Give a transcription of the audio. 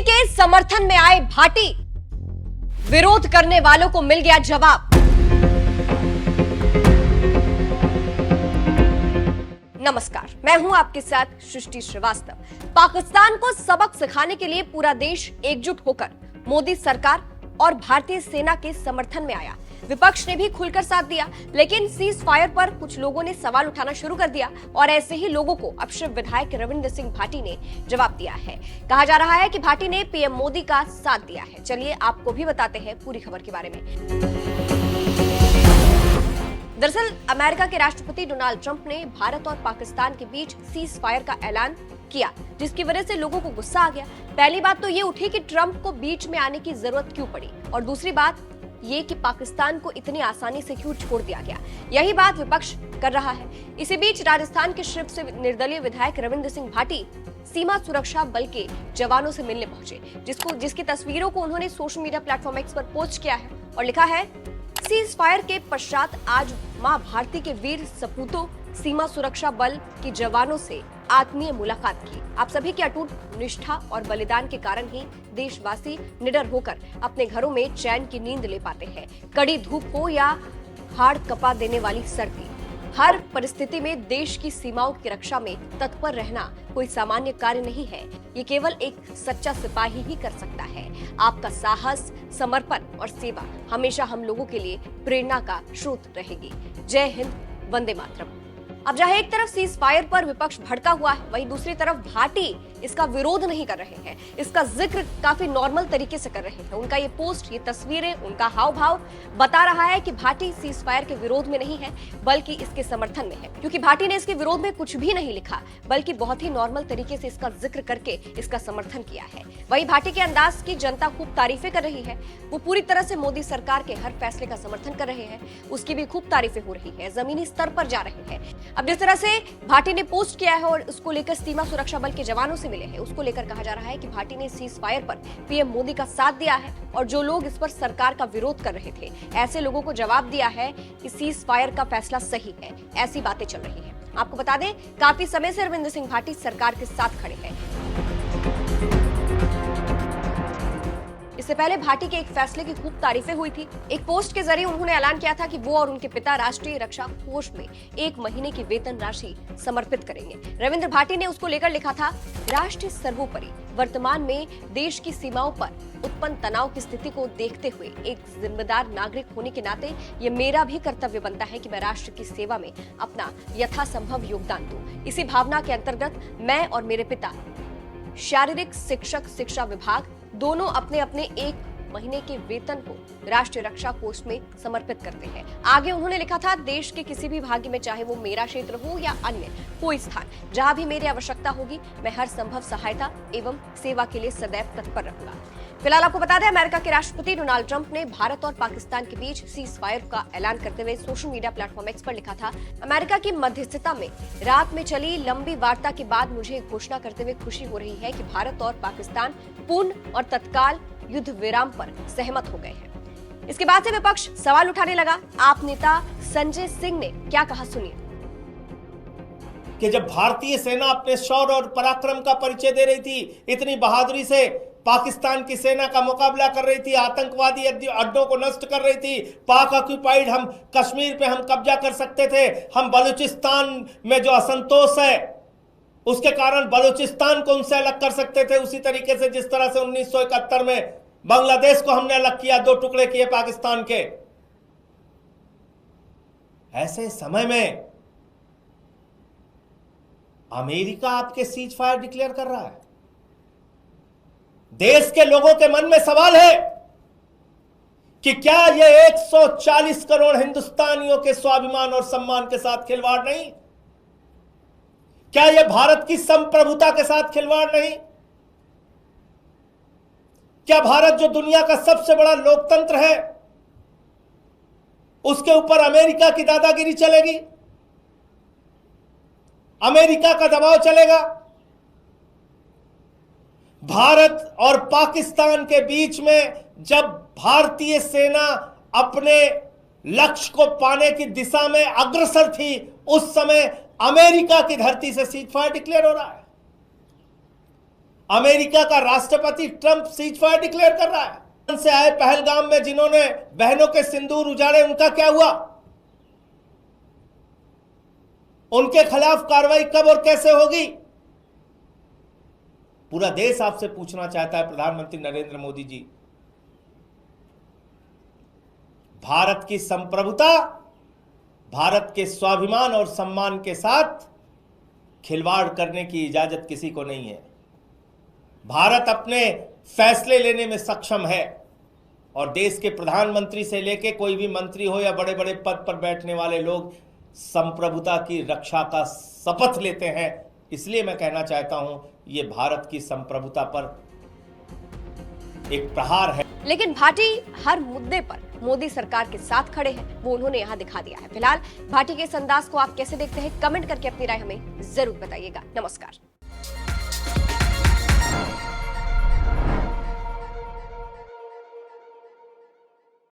के समर्थन में आए भाटी, विरोध करने वालों को मिल गया जवाब। नमस्कार, मैं हूं आपके साथ सृष्टि श्रीवास्तव। पाकिस्तान को सबक सिखाने के लिए पूरा देश एकजुट होकर मोदी सरकार और भारतीय सेना के समर्थन में आया। विपक्ष ने भी खुलकर साथ दिया, लेकिन सीज फायर पर कुछ लोगों ने सवाल उठाना शुरू कर दिया और ऐसे ही लोगों को अब शिव विधायक रविंद्र सिंह भाटी ने जवाब दिया है। कहा जा रहा है कि भाटी ने पीएम मोदी का साथ दिया है। चलिए आपको भी बताते हैं पूरी खबर के बारे में। दरअसल अमेरिका के राष्ट्रपति डोनाल्ड ट्रंप ने भारत और पाकिस्तान के बीच सीज फायर का ऐलान किया, जिसकी वजह से लोगों को गुस्सा आ गया। पहली बात तो ये उठी कि ट्रंप को बीच में आने की जरूरत क्यों पड़ी, और दूसरी बात ये कि पाकिस्तान को इतनी आसानी से क्यों छोड़ दिया गया। यही बात विपक्ष कर रहा है। इसी बीच राजस्थान के शिव से निर्दलीय विधायक रविंद्र सिंह भाटी सीमा सुरक्षा बल के जवानों से मिलने पहुंचे, जिसकी तस्वीरों को उन्होंने सोशल मीडिया प्लेटफॉर्म एक्स पर पोस्ट किया है और लिखा है, सीज फायर के पश्चात आज मां भारती के वीर सपूतों सीमा सुरक्षा बल के जवानों से आत्मीय मुलाकात की। आप सभी की अटूट निष्ठा और बलिदान के कारण ही देशवासी निडर होकर अपने घरों में चैन की नींद ले पाते हैं। कड़ी धूप हो या हाड़ कपा देने वाली सर्दी, हर परिस्थिति में देश की सीमाओं की रक्षा में तत्पर रहना कोई सामान्य कार्य नहीं है। ये केवल एक सच्चा सिपाही ही कर सकता है। आपका साहस, समर्पण और सेवा हमेशा हम लोगों के लिए प्रेरणा का स्रोत रहेगी। जय हिंद, वंदे मातरम। अब जहां एक तरफ सीज फायर पर विपक्ष भड़का हुआ है, वहीं दूसरी तरफ भाटी इसका विरोध नहीं कर रहे हैं। इसका जिक्र काफी नॉर्मल तरीके से कर रहे हैं। उनका ये पोस्ट, ये तस्वीरें, उनका हाव भाव बता रहा है कि भाटी सीज फायर के विरोध में नहीं है, बल्कि इसके समर्थन में है। क्योंकि भाटी ने इसके विरोध में कुछ भी नहीं लिखा, बल्कि बहुत ही नॉर्मल तरीके से इसका जिक्र करके इसका समर्थन किया है। वहीं भाटी के अंदाज की जनता खूब तारीफें कर रही है। वो पूरी तरह से मोदी सरकार के हर फैसले का समर्थन कर रहे हैं। उसकी भी खूब तारीफें हो रही है, जमीनी स्तर पर जा रही है। अब जिस तरह से भाटी ने पोस्ट किया है और उसको लेकर सीमा सुरक्षा बल के जवानों से मिले हैं, उसको लेकर कहा जा रहा है कि भाटी ने सीज फायर पर पीएम मोदी का साथ दिया है और जो लोग इस पर सरकार का विरोध कर रहे थे, ऐसे लोगों को जवाब दिया है कि सीज फायर का फैसला सही है। ऐसी बातें चल रही है। आपको बता दें, काफी समय से रविंद्र सिंह भाटी सरकार के साथ खड़े हैं। इससे पहले भाटी के एक फैसले की खूब तारीफें हुई थी। एक पोस्ट के जरिए उन्होंने ऐलान किया था कि वो और उनके पिता राष्ट्रीय रक्षा कोष में 1 महीने की वेतन राशि समर्पित करेंगे। रविंद्र भाटी ने उसको लेकर लिखा था, राष्ट्र सर्वोपरि वर्तमान में देश की सीमाओं पर उत्पन्न तनाव की स्थिति को देखते हुए एक जिम्मेदार नागरिक होने के नाते ये मेरा भी कर्तव्य बनता है कि मैं राष्ट्र की सेवा में अपना यथासंभव योगदान दूं। इसी भावना के अंतर्गत मैं और मेरे पिता शारीरिक शिक्षक शिक्षा विभाग दोनों अपने अपने 1 महीने के वेतन को राष्ट्रीय रक्षा कोष में समर्पित करते हैं। आगे उन्होंने लिखा था, देश के किसी भी भाग में, चाहे वो मेरा क्षेत्र हो या अन्य कोई स्थान, जहां भी मेरी आवश्यकता होगी, मैं हर संभव सहायता एवं सेवा के लिए सदैव तत्पर रहूंगा। फिलहाल आपको बता दें, अमेरिका के राष्ट्रपति डोनाल्ड ट्रंप ने भारत और पाकिस्तान के बीच सीज फायर का ऐलान करते हुए सोशल मीडिया प्लेटफॉर्म एक्स पर लिखा था, अमेरिका की मध्यस्थता में रात में चली लंबी वार्ता के बाद मुझे घोषणा करते हुए खुशी हो रही है कि भारत और पाकिस्तान पूर्ण और तत्काल युद्ध विराम पर सहमत हो गए हैं। इसके बाद से विपक्ष सवाल उठाने लगा। आप नेता संजय सिंह ने क्या कहा, सुनिए। कि जब भारतीय सेना अपने शौर्य और पराक्रम का परिचय दे रही थी, इतनी बहादुरी से पाकिस्तान की सेना का मुकाबला कर रही थी, आतंकवादी अड्डों को नष्ट कर रही थी, पाक ऑक्यूपाइड हम कश्मीर पे हम कब्जा कर सकते थे, हम बलूचिस्तान में जो असंतोष है उसके कारण बलूचिस्तान को उनसे अलग कर सकते थे, उसी तरीके से जिस तरह से 1971 में बांग्लादेश को हमने अलग किया, 2 टुकड़े किए पाकिस्तान के। ऐसे समय में अमेरिका आपके सीज फायर डिक्लेयर कर रहा है। देश के लोगों के मन में सवाल है कि क्या यह 140 करोड़ हिंदुस्तानियों के स्वाभिमान और सम्मान के साथ खिलवाड़ नहीं? क्या यह भारत की संप्रभुता के साथ खिलवाड़ नहीं? क्या भारत जो दुनिया का सबसे बड़ा लोकतंत्र है, उसके ऊपर अमेरिका की दादागिरी चलेगी? अमेरिका का दबाव चलेगा? भारत और पाकिस्तान के बीच में जब भारतीय सेना अपने लक्ष्य को पाने की दिशा में अग्रसर थी, उस समय अमेरिका की धरती से सीज फायर डिक्लेयर हो रहा है। अमेरिका का राष्ट्रपति ट्रंप सीज फायर डिक्लेयर कर रहा है। से आए पहलगाम में जिन्होंने बहनों के सिंदूर उजाड़े, उनका क्या हुआ? उनके खिलाफ कार्रवाई कब और कैसे होगी? पूरा देश आपसे पूछना चाहता है प्रधानमंत्री नरेंद्र मोदी जी। भारत की संप्रभुता, भारत के स्वाभिमान और सम्मान के साथ खिलवाड़ करने की इजाजत किसी को नहीं है। भारत अपने फैसले लेने में सक्षम है और देश के प्रधानमंत्री से लेके कोई भी मंत्री हो या बड़े बड़े पद पर बैठने वाले लोग संप्रभुता की रक्षा का शपथ लेते हैं। इसलिए मैं कहना चाहता हूं, ये भारत की संप्रभुता पर एक प्रहार है। लेकिन भाटी हर मुद्दे पर मोदी सरकार के साथ खड़े हैं, वो उन्होंने यहां दिखा दिया है। फिलहाल भाटी के इस अंदाज को आप कैसे देखते हैं, कमेंट करके अपनी राय हमें जरूर बताइएगा। नमस्कार।